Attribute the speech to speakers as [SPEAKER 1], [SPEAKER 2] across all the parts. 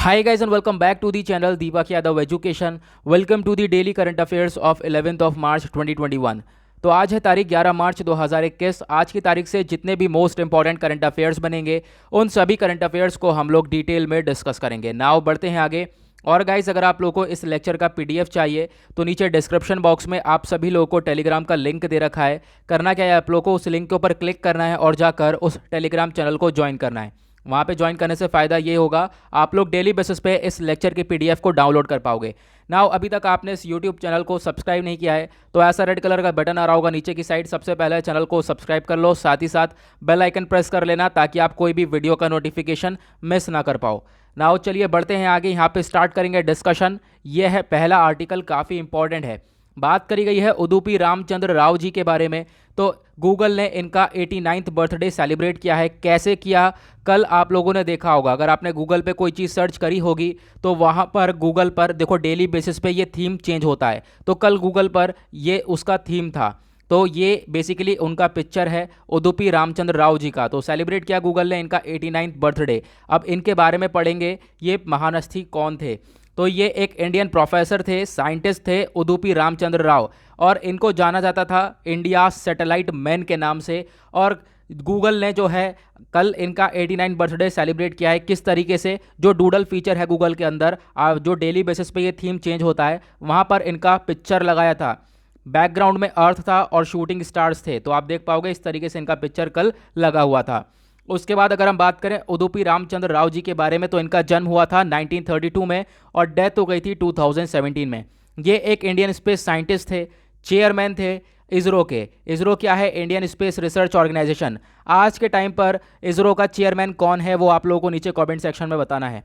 [SPEAKER 1] Hi guys and welcome back to the channel Deepak Yadav Education. Welcome to the daily current affairs of 11th of March 2021. तो आज है तारीख 11 मार्च 2021। आज की तारीख से जितने भी मोस्ट इंपॉर्टेंट करंट अफेयर्स बनेंगे उन सभी करंट अफेयर्स को हम लोग डिटेल में डिस्कस करेंगे। नाउ बढ़ते हैं आगे। और गाइस अगर आप लोगों को इस लेक्चर का पीडीएफ चाहिए तो नीचे डिस्क्रिप्शन बॉक्स में आप सभी लोगों को टेलीग्राम का लिंक दे रखा है। करना क्या है, आप लोगों को उस लिंक के ऊपर क्लिक करना है और जाकर उस टेलीग्राम चैनल को ज्वाइन करना है। वहाँ पे ज्वाइन करने से फ़ायदा ये होगा, आप लोग डेली बेसिस पे इस लेक्चर के पीडीएफ को डाउनलोड कर पाओगे। नाउ अभी तक आपने इस यूट्यूब चैनल को सब्सक्राइब नहीं किया है तो ऐसा रेड कलर का बटन आ रहा होगा नीचे की साइड, सबसे पहले चैनल को सब्सक्राइब कर लो, साथ ही साथ बेल आइकन प्रेस कर लेना ताकि आप कोई भी वीडियो का नोटिफिकेशन मिस ना कर पाओ। नाउ चलिए बढ़ते हैं आगे। यहाँ पे स्टार्ट करेंगे डिस्कशन। ये है पहला आर्टिकल, काफ़ी इंपॉर्टेंट है। बात करी गई है उदुपी रामचंद्र राव जी के बारे में। तो गूगल ने इनका 89th बर्थडे सेलिब्रेट किया है। कैसे किया, कल आप लोगों ने देखा होगा। अगर आपने गूगल पे कोई चीज़ सर्च करी होगी तो वहाँ पर गूगल पर देखो डेली बेसिस पे ये थीम चेंज होता है। तो कल गूगल पर ये उसका थीम था। तो ये बेसिकली उनका पिक्चर है उदुपी रामचंद्र राव जी का। तो सेलिब्रेट किया गूगल ने इनका 89th बर्थडे। अब इनके बारे में पढ़ेंगे, ये महानस्थी कौन थे। तो ये एक इंडियन प्रोफेसर थे, साइंटिस्ट थे, उदुपी रामचंद्र राव, और इनको जाना जाता था इंडिया सैटेलाइट मैन के नाम से। और गूगल ने जो है कल इनका 89 बर्थडे सेलिब्रेट किया है। किस तरीके से, जो डूडल फीचर है गूगल के अंदर, जो डेली बेसिस पे ये थीम चेंज होता है, वहाँ पर इनका पिक्चर लगाया था। बैकग्राउंड में अर्थ था और शूटिंग स्टार्स थे। तो आप देख पाओगे इस तरीके से इनका पिक्चर कल लगा हुआ था। उसके बाद अगर हम बात करें उदुपी रामचंद्र राव जी के बारे में तो इनका जन्म हुआ था 1932 में और डेथ हो गई थी 2017 में। ये एक इंडियन स्पेस साइंटिस्ट थे, चेयरमैन थे इसरो के। इसरो क्या है? Indian Space Research Organisation. आज के टाइम पर इसरो का चेयरमैन कौन है वो आप लोगों को नीचे कमेंट सेक्शन में बताना है।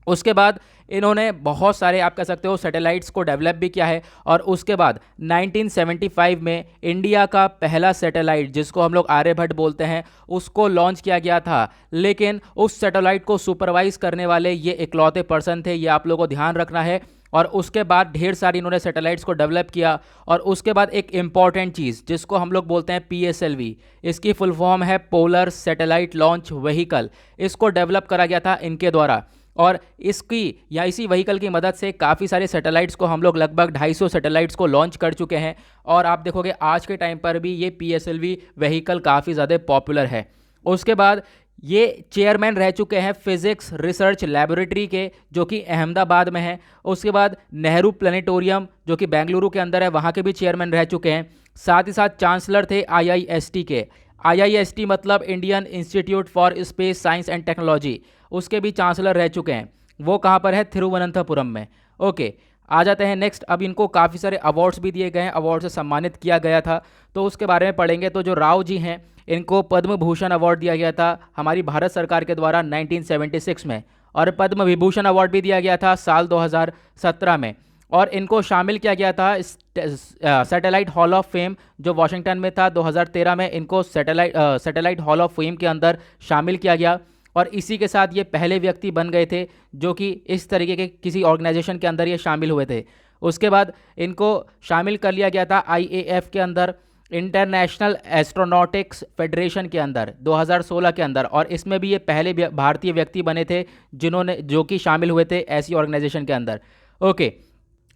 [SPEAKER 1] उसके बाद इन्होंने बहुत सारे आप कह सकते हो सैटेलाइट्स को डेवलप भी किया है। और उसके बाद 1975 में इंडिया का पहला सैटेलाइट, जिसको हम लोग आर्यभट्ट बोलते हैं, उसको लॉन्च किया गया था। लेकिन उस सैटेलाइट को सुपरवाइज करने वाले ये इकलौते पर्सन थे, ये आप लोगों को ध्यान रखना है। और उसके बाद ढेर सारी इन्होंने सैटेलाइट्स को डेवलप किया। और उसके बाद एक इंपॉर्टेंट चीज़ जिसको हम लोग बोलते हैं पीएसएलवी, इसकी फुल फॉर्म है पोलर सैटेलाइट लॉन्च व्हीकल। इसको डेवलप करा गया था इनके द्वारा। और इसकी या इसी व्हीकल की मदद से काफ़ी सारे सैटेलाइट्स को हम लोग लगभग 250 सैटेलाइट्स को लॉन्च कर चुके हैं। और आप देखोगे आज के टाइम पर भी ये पीएसएलवी व्हीकल काफ़ी ज़्यादा पॉपुलर है। उसके बाद ये चेयरमैन रह चुके हैं फिजिक्स रिसर्च लेबोरेटरी के, जो कि अहमदाबाद में है। उसके बाद नेहरू प्लानिटोरियम जो कि बेंगलुरु के अंदर है, वहाँ के भी चेयरमैन रह चुके हैं। साथ ही साथ चांसलर थे आईआईएसटी के। आईआईएसटी मतलब Indian institute for space science and technology, उसके भी चांसलर रह चुके हैं। वो कहाँ पर है? थिरुवनंतपुरम में। ओके, आ जाते हैं नेक्स्ट। अब इनको काफ़ी सारे अवार्ड्स भी दिए गए हैं, अवार्ड से सम्मानित किया गया था, तो उसके बारे में पढ़ेंगे। तो जो राव जी हैं इनको पद्म भूषण अवार्ड दिया गया था हमारी भारत सरकार के द्वारा 1976 में। और पद्म विभूषण अवार्ड भी दिया गया था साल 2017 में। और इनको शामिल किया गया था सैटेलाइट हॉल ऑफ फेम जो वाशिंगटन में था। 2013 में इनको सैटेलाइट हॉल ऑफ फेम के अंदर शामिल किया गया। और इसी के साथ ये पहले व्यक्ति बन गए थे जो कि इस तरीके के किसी ऑर्गेनाइजेशन के अंदर ये शामिल हुए थे। उसके बाद इनको शामिल कर लिया गया था आईएएफ के अंदर, इंटरनेशनल एस्ट्रोनॉटिक्स फेडरेशन के अंदर 2016 के अंदर। और इसमें भी ये पहले भारतीय व्यक्ति बने थे जो कि शामिल हुए थे ऐसी ऑर्गेनाइजेशन के अंदर। ओके,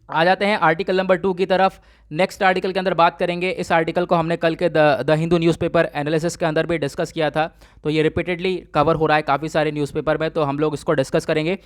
[SPEAKER 1] आ जाते हैं आर्टिकल नंबर 2 की तरफ। नेक्स्ट आर्टिकल के अंदर बात करेंगे। इस आर्टिकल को हमने कल के द हिंदू न्यूज़पेपर एनालिसिस के अंदर भी डिस्कस किया था। तो ये रिपीटेडली कवर हो रहा है काफ़ी सारे न्यूज़पेपर में, तो हम लोग इसको डिस्कस करेंगे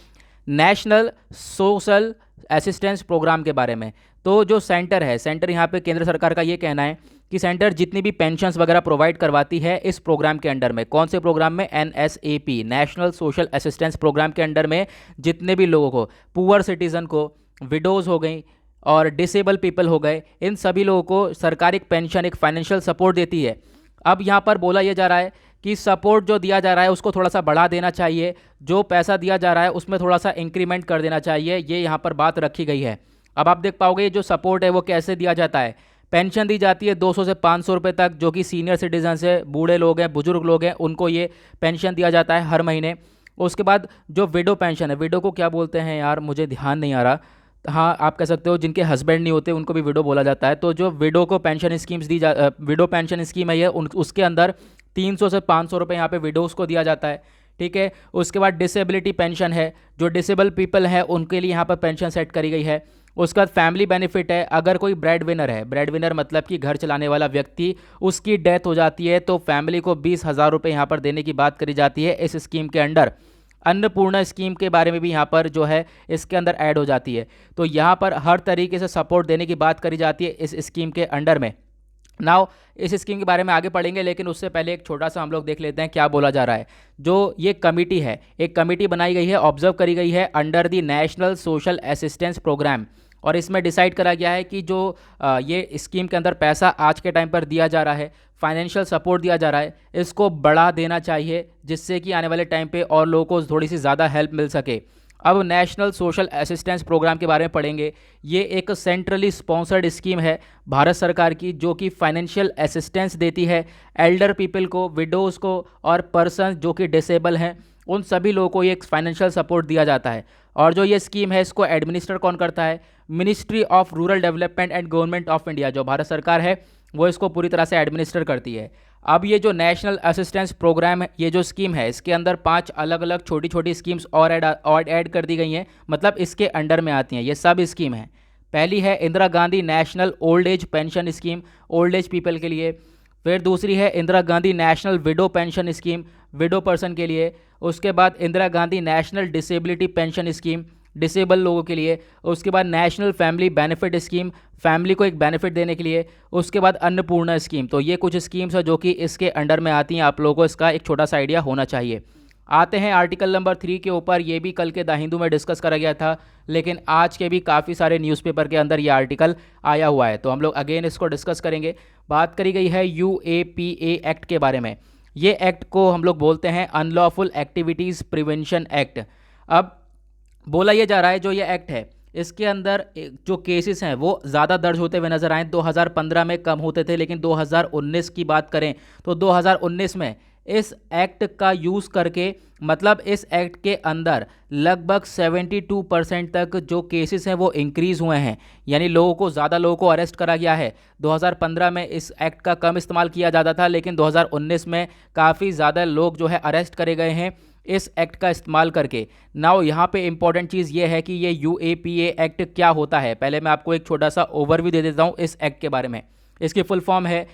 [SPEAKER 1] नेशनल सोशल असिस्टेंस प्रोग्राम के बारे में। तो जो सेंटर है, सेंटर यहाँ पे केंद्र सरकार का ये कहना है कि सेंटर जितनी भी पेंशन्स वगैरह प्रोवाइड करवाती है इस प्रोग्राम के अंडर में। कौन से प्रोग्राम में? NSAP, National Social Assistance Programme के अंडर में जितने भी लोगों को, पुअर सिटीज़न को, विडोज़ हो गई और डिसेबल पीपल हो गए, इन सभी लोगों को सरकार एक पेंशन, एक फाइनेंशियल सपोर्ट देती है। अब यहाँ पर बोला यह जा रहा है कि सपोर्ट जो दिया जा रहा है उसको थोड़ा सा बढ़ा देना चाहिए, जो पैसा दिया जा रहा है उसमें थोड़ा सा इंक्रीमेंट कर देना चाहिए, ये यहाँ पर बात रखी गई है। अब आप देख पाओगे जो सपोर्ट है वो कैसे दिया जाता है। पेंशन दी जाती है 200 से 500 रुपये तक, जो कि सीनियर सिटीजन से, बूढ़े लोग हैं, बुजुर्ग लोग हैं, उनको ये पेंशन दिया जाता है हर महीने। उसके बाद जो विडो पेंशन है, विडो को क्या बोलते हैं यार, मुझे ध्यान नहीं आ रहा। हाँ, आप कह सकते हो जिनके हस्बैंड नहीं होते उनको भी विडो बोला जाता है। तो जो विडो को pension schemes window pension scheme है ये उसके अंदर 300 से 500 रुपये यहाँ पे विडोज़ को दिया जाता है। ठीक है। उसके बाद डिसेबिलिटी पेंशन है, जो डिसेबल पीपल है उनके लिए यहाँ पर पेंशन सेट करी गई है। उसके बाद फैमिली बेनिफिट है, अगर कोई ब्रेड विनर है, ब्रेड विनर मतलब कि घर चलाने वाला व्यक्ति, उसकी डेथ हो जाती है तो फैमिली को 20,000 रुपये यहाँ पर देने की बात करी जाती है इस स्कीम के अंडर। अन्नपूर्णा स्कीम के बारे में भी यहाँ पर जो है इसके अंदर ऐड हो जाती है। तो यहाँ पर हर तरीके से सपोर्ट देने की बात करी जाती है इस स्कीम के अंडर में। नाउ इस स्कीम के बारे में आगे पढ़ेंगे, लेकिन उससे पहले एक छोटा सा हम लोग देख लेते हैं क्या बोला जा रहा है। जो ये कमिटी है, एक कमिटी बनाई गई है, ऑब्जर्व करी गई है under the National Social Assistance Programme, और इसमें डिसाइड करा गया है कि जो ये स्कीम के अंदर पैसा आज के टाइम पर दिया जा रहा है, फाइनेंशियल सपोर्ट दिया जा रहा है, इसको बढ़ा देना चाहिए जिससे कि आने वाले टाइम पे और लोगों को थोड़ी सी ज़्यादा हेल्प मिल सके। अब नेशनल सोशल असिस्टेंस प्रोग्राम के बारे में पढ़ेंगे। ये एक सेंट्रली स्पॉन्सर्ड स्कीम है भारत सरकार की, जो कि फाइनेंशियल असिस्टेंस देती है एल्डर पीपल को, विडोज़ को और पर्सन जो कि डिसेबल हैं, उन सभी लोगों को ये फाइनेंशियल सपोर्ट दिया जाता है। और जो ये स्कीम है इसको एडमिनिस्टर कौन करता है? Ministry of rural development and government of India, जो भारत सरकार है वो इसको पूरी तरह से एडमिनिस्टर करती है। अब ये जो नेशनल असिस्टेंस प्रोग्राम है, ये जो स्कीम है, इसके अंदर 5 अलग अलग छोटी छोटी स्कीम्स और ऐड कर दी गई हैं, मतलब इसके अंडर में आती हैं। ये सब स्कीम है। पहली है Indira Gandhi national old age pension scheme, old age people के लिए। फिर दूसरी है Indira Gandhi national window pension scheme, window person के लिए। उसके बाद Indira Gandhi national disability pension scheme, disable लोगों के लिए। उसके बाद national family benefit scheme, family को एक बेनिफिट देने के लिए। उसके बाद अन्नपूर्णा स्कीम। तो ये कुछ स्कीम्स है जो कि इसके अंडर में आती हैं, आप लोगों को इसका एक छोटा सा आइडिया होना चाहिए। आते हैं आर्टिकल नंबर 3 के ऊपर। ये भी कल के द हिंदू में डिस्कस करा गया था, लेकिन आज के भी काफ़ी सारे न्यूज़पेपर के अंदर ये आर्टिकल आया हुआ है, तो हम लोग अगेन इसको डिस्कस करेंगे। बात करी गई है UAPA एक्ट के बारे में। ये एक्ट को हम लोग बोलते हैं अनलॉफुल एक्टिविटीज़ प्रिवेंशन एक्ट। अब बोला ये जा रहा है जो ये एक्ट है, इसके अंदर जो केसेस हैं वो ज़्यादा दर्ज होते हुए नजर आए। 2015 में कम होते थे, लेकिन 2019 की बात करें तो 2019 में इस एक्ट का यूज़ करके, मतलब इस एक्ट के अंदर लगभग 72% तक जो केसेस हैं वो इंक्रीज़ हुए हैं, यानी लोगों को, ज़्यादा लोगों को अरेस्ट करा गया है। 2015 में इस एक्ट का कम इस्तेमाल किया जाता था, लेकिन 2019 में काफ़ी ज़्यादा लोग जो है अरेस्ट करे गए हैं इस एक्ट का इस्तेमाल करके। नाउ यहाँ पे इंपॉर्टेंट चीज़ ये है कि ये UAPA एक्ट क्या होता है। पहले मैं आपको एक छोटा सा ओवरव्यू दे देता हूँ इस एक्ट के बारे में। इसकी फुल फॉर्म है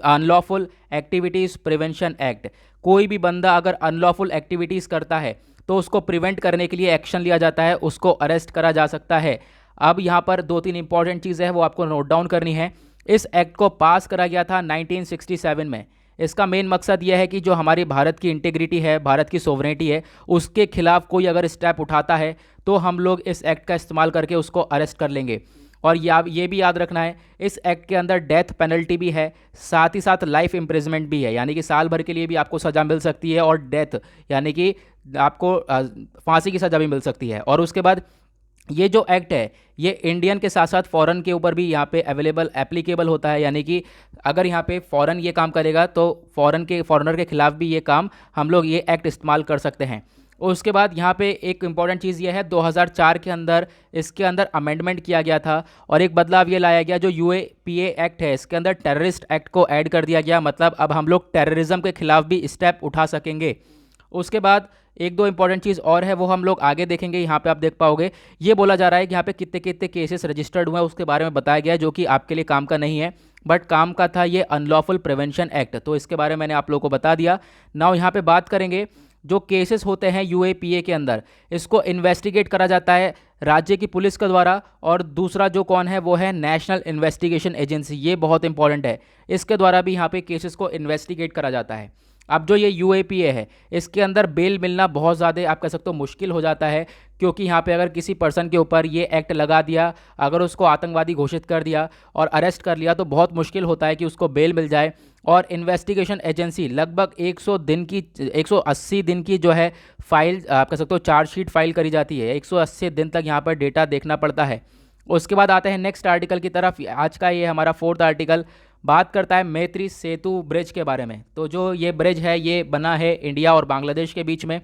[SPEAKER 1] अनलॉफुल एक्टिविटीज़ प्रिवेंशन एक्ट। कोई भी बंदा अगर अनलॉफुल एक्टिविटीज़ करता है तो उसको प्रिवेंट करने के लिए एक्शन लिया जाता है, उसको अरेस्ट करा जा सकता है। अब यहाँ पर 2-3 इंपॉर्टेंट चीज़ें हैं वो आपको नोट डाउन करनी है। इस एक्ट को पास करा गया था 1967 में। इसका मेन मकसद यह है कि जो हमारी भारत की इंटीग्रिटी है, भारत की सोवरेनिटी है, उसके खिलाफ कोई अगर स्टेप उठाता है तो हम लोग इस एक्ट का इस्तेमाल करके उसको अरेस्ट कर लेंगे। और ये भी याद रखना है, इस एक्ट के अंदर डेथ पेनल्टी भी है, साथ ही साथ लाइफ इम्प्रिजमेंट भी है, यानी कि साल भर के लिए भी आपको सज़ा मिल सकती है, और डेथ यानी कि आपको फांसी की सज़ा भी मिल सकती है। और उसके बाद ये जो एक्ट है ये इंडियन के साथ साथ फॉरेन के ऊपर भी यहाँ पे एप्लीकेबल होता है, यानी कि अगर यहाँ पे फॉरेन ये काम करेगा तो फॉरेनर के खिलाफ भी ये काम हम लोग ये एक्ट इस्तेमाल कर सकते हैं। उसके बाद यहाँ पे एक इम्पॉर्टेंट चीज़ ये है, 2004 के अंदर इसके अंदर अमेंडमेंट किया गया था और एक बदलाव ये लाया गया, जो UAPA एक्ट है इसके अंदर टेररिस्ट एक्ट को ऐड कर दिया गया, मतलब अब हम लोग टेररिज्म के खिलाफ भी स्टेप उठा सकेंगे। उसके बाद 1-2 इंपॉर्टेंट चीज़ और है वो हम लोग आगे देखेंगे। यहाँ पे आप देख पाओगे ये बोला जा रहा है कि यहाँ पे कितने कितने केसेस रजिस्टर्ड हुए हैं उसके बारे में बताया गया है, जो कि आपके लिए काम का नहीं है, बट काम का था ये अनलॉफुल प्रिवेंशन एक्ट। तो इसके बारे में मैंने आप लोगों को बता दिया। नाउ यहाँ पे बात करेंगे जो केसेस होते हैं UAPA के अंदर, इसको इन्वेस्टिगेट करा जाता है राज्य की पुलिस के द्वारा, और दूसरा जो कौन है वो है नेशनल इन्वेस्टिगेशन एजेंसी। ये बहुत इंपॉर्टेंट है, इसके द्वारा भी यहाँ पे केसेस को इन्वेस्टिगेट करा जाता है। अब जो ये UAPA है इसके अंदर बेल मिलना बहुत ज़्यादा आप कह सकते हो मुश्किल हो जाता है, क्योंकि यहाँ पे अगर किसी पर्सन के ऊपर ये एक्ट लगा दिया, अगर उसको आतंकवादी घोषित कर दिया और अरेस्ट कर लिया तो बहुत मुश्किल होता है कि उसको बेल मिल जाए। और इन्वेस्टिगेशन एजेंसी लगभग 180 दिन की जो है फाइल आप कह सकते हो चार्जशीट फाइल करी जाती है। 180 दिन तक यहाँ पर डेटा देखना पड़ता है। उसके बाद आते हैं नेक्स्ट आर्टिकल की तरफ। आज का ये हमारा 4th आर्टिकल बात करता है मैत्री सेतु ब्रिज के बारे में। तो जो ये ब्रिज है ये बना है इंडिया और बांग्लादेश के बीच में,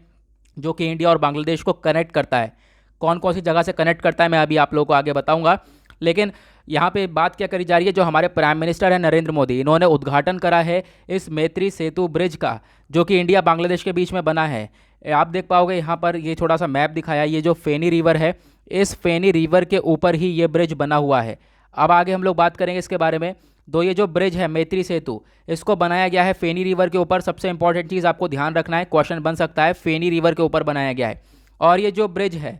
[SPEAKER 1] जो कि इंडिया और बांग्लादेश को कनेक्ट करता है। कौन कौन सी जगह से कनेक्ट करता है मैं अभी आप लोगों को आगे बताऊंगा। लेकिन यहाँ पे बात क्या करी जा रही है, जो हमारे प्राइम मिनिस्टर हैं नरेंद्र मोदी, इन्होंने उद्घाटन करा है इस मैत्री सेतु ब्रिज का, जो कि इंडिया बांग्लादेश के बीच में बना है। आप देख पाओगे यहाँ पर ये छोटा सा मैप दिखाया, ये जो फेनी रिवर है, इस फेनी रिवर के ऊपर ही ये ब्रिज बना हुआ है। अब आगे हम लोग बात करेंगे इसके बारे में। तो ये जो ब्रिज है मैत्री सेतु, इसको बनाया गया है फेनी रिवर के ऊपर। सबसे इंपॉर्टेंट चीज़ आपको ध्यान रखना है, क्वेश्चन बन सकता है, फेनी रिवर के ऊपर बनाया गया है। और ये जो ब्रिज है,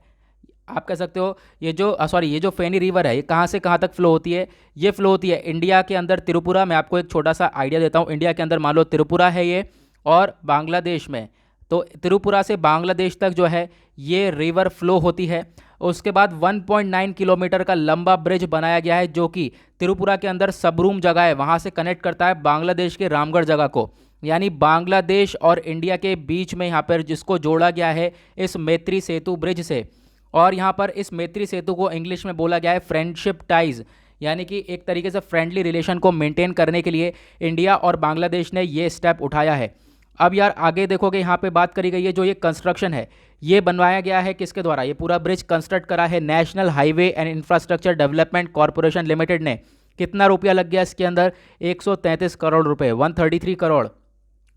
[SPEAKER 1] आप कह सकते हो ये जो फेनी रिवर है, ये कहाँ से कहाँ तक फ्लो होती है? ये फ्लो होती है इंडिया के अंदर त्रिपुरा में। आपको एक छोटा सा आइडिया देता हूँ, इंडिया के अंदर मान लो त्रिपुरा है ये, और बांग्लादेश में, तो त्रिपुरा से बांग्लादेश तक जो है ये रिवर फ्लो होती है। उसके बाद 1.9 किलोमीटर का लंबा ब्रिज बनाया गया है, जो कि त्रिपुरा के अंदर सबरूम जगह है, वहाँ से कनेक्ट करता है बांग्लादेश के रामगढ़ जगह को। यानी बांग्लादेश और इंडिया के बीच में यहाँ पर जिसको जोड़ा गया है इस मैत्री सेतु ब्रिज से। और यहाँ पर इस मैत्री सेतु को इंग्लिश में बोला गया है फ्रेंडशिप टाइज, यानी कि एक तरीके से फ्रेंडली रिलेशन को मेंटेन करने के लिए इंडिया और बांग्लादेश ने ये स्टेप उठाया है। अब यार आगे देखोगे, यहाँ पे बात करी गई है, जो ये कंस्ट्रक्शन है ये बनवाया गया है किसके द्वारा? ये पूरा ब्रिज कंस्ट्रक्ट करा है national highway and infrastructure development corporation limited ने। कितना रुपया लग गया इसके अंदर? 133 करोड़ रुपए, 133 करोड़।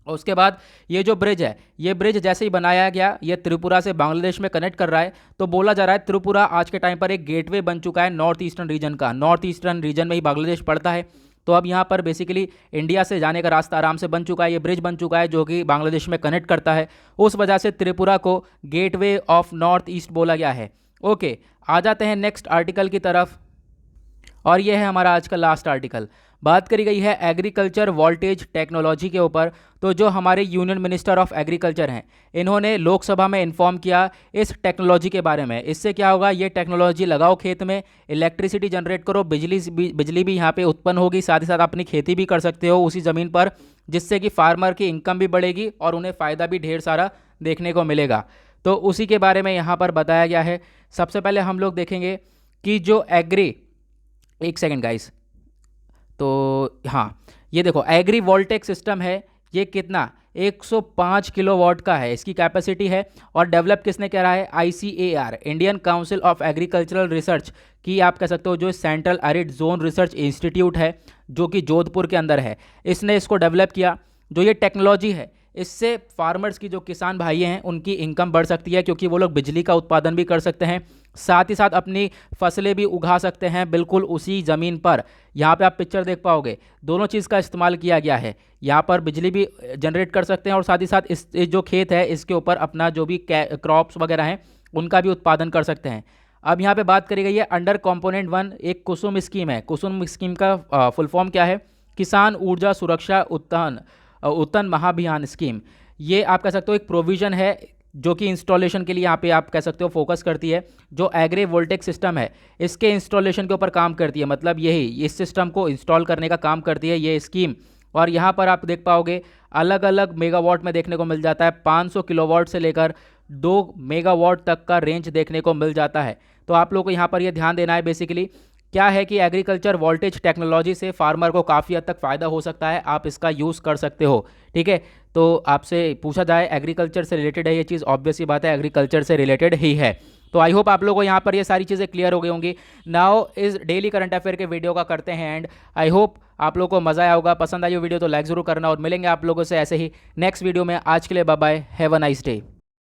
[SPEAKER 1] और उसके बाद ये जो ब्रिज है, ये ब्रिज जैसे ही बनाया गया, ये त्रिपुरा से बांग्लादेश में कनेक्ट कर रहा है। तो बोला जा रहा है त्रिपुरा आज के टाइम पर एक गेटवे बन चुका है नॉर्थ ईस्टर्न रीजन का। नॉर्थ ईस्टर्न रीजन में ही बांग्लादेश पड़ता है। तो अब यहाँ पर बेसिकली इंडिया से जाने का रास्ता आराम से बन चुका है, ये ब्रिज बन चुका है जो कि बांग्लादेश में कनेक्ट करता है। उस वजह से त्रिपुरा को गेटवे ऑफ नॉर्थ ईस्ट बोला गया है। ओके, आ जाते हैं नेक्स्ट आर्टिकल की तरफ, और ये है हमारा आज का लास्ट आर्टिकल। बात करी गई है एग्रीकल्चर वोल्टेज टेक्नोलॉजी के ऊपर। तो जो हमारे यूनियन मिनिस्टर ऑफ एग्रीकल्चर हैं, इन्होंने लोकसभा में इन्फॉर्म किया इस टेक्नोलॉजी के बारे में। इससे क्या होगा, ये टेक्नोलॉजी लगाओ खेत में, इलेक्ट्रिसिटी जनरेट करो, बिजली भी यहाँ पे उत्पन्न होगी, साथ ही साथ अपनी खेती भी कर सकते हो उसी ज़मीन पर, जिससे कि फार्मर की इनकम भी बढ़ेगी और उन्हें फ़ायदा भी ढेर सारा देखने को मिलेगा। तो उसी के बारे में यहाँ पर बताया गया है। सबसे पहले हम लोग देखेंगे कि जो एक सेकेंड गाइस, तो हाँ ये देखो एग्री वोल्टेक सिस्टम है, ये कितना 105 किलोवाट का है इसकी कैपेसिटी है। और डेवलप किसने करा है? ICAR, Indian council of agricultural research की, आप कह सकते हो जो central arid zone research institute है जो कि जोधपुर के अंदर है, इसने इसको डेवलप किया। जो ये टेक्नोलॉजी है, इससे फार्मर्स की, जो किसान भाई हैं, उनकी इनकम बढ़ सकती है, क्योंकि वो लोग बिजली का उत्पादन भी कर सकते हैं, साथ ही साथ अपनी फसलें भी उगा सकते हैं बिल्कुल उसी ज़मीन पर। यहाँ पे आप पिक्चर देख पाओगे, दोनों चीज़ का इस्तेमाल किया गया है। यहाँ पर बिजली भी जनरेट कर सकते हैं और साथ ही साथ इस जो खेत है इसके ऊपर अपना जो भी क्रॉप्स वगैरह हैं उनका भी उत्पादन कर सकते हैं। अब यहाँ पे बात करी गई है अंडर कंपोनेंट 1 एक कुसुम स्कीम है। कुसुम स्कीम का फुल फॉर्म क्या है? किसान ऊर्जा सुरक्षा उत्तन महाभियान स्कीम। ये आप कह सकते हो एक प्रोविज़न है जो कि इंस्टॉलेशन के लिए यहाँ पे आप कह सकते हो फोकस करती है। जो एग्री वोल्टेक सिस्टम है इसके इंस्टॉलेशन के ऊपर काम करती है, मतलब यही इस सिस्टम को इंस्टॉल करने का काम करती है ये स्कीम। और यहाँ पर आप देख पाओगे अलग अलग मेगावाट में देखने को मिल जाता है, 500 किलोवाट से लेकर 2 मेगावाट तक का रेंज देखने को मिल जाता है। तो आप लोग को यहाँ पर ये ध्यान देना है बेसिकली क्या है कि एग्रीकल्चर वोल्टेज टेक्नोलॉजी से फार्मर को काफ़ी हद तक फ़ायदा हो सकता है, आप इसका यूज़ कर सकते हो। ठीक है, तो आपसे पूछा जाए एग्रीकल्चर से रिलेटेड है ये चीज़, ऑब्वियस ही बात है एग्रीकल्चर से रिलेटेड ही है। तो आई होप आप लोगों को यहाँ पर ये सारी चीज़ें क्लियर हो गई होंगी। नाउ इस डेली करंट अफेयर के वीडियो का करते हैं एंड आई होप आप लोगों को मज़ा आया होगा। पसंद आई हो वीडियो तो लाइक ज़रूर करना और मिलेंगे आप लोगों से ऐसे ही नेक्स्ट वीडियो में। आज के लिए bye bye, have a nice day.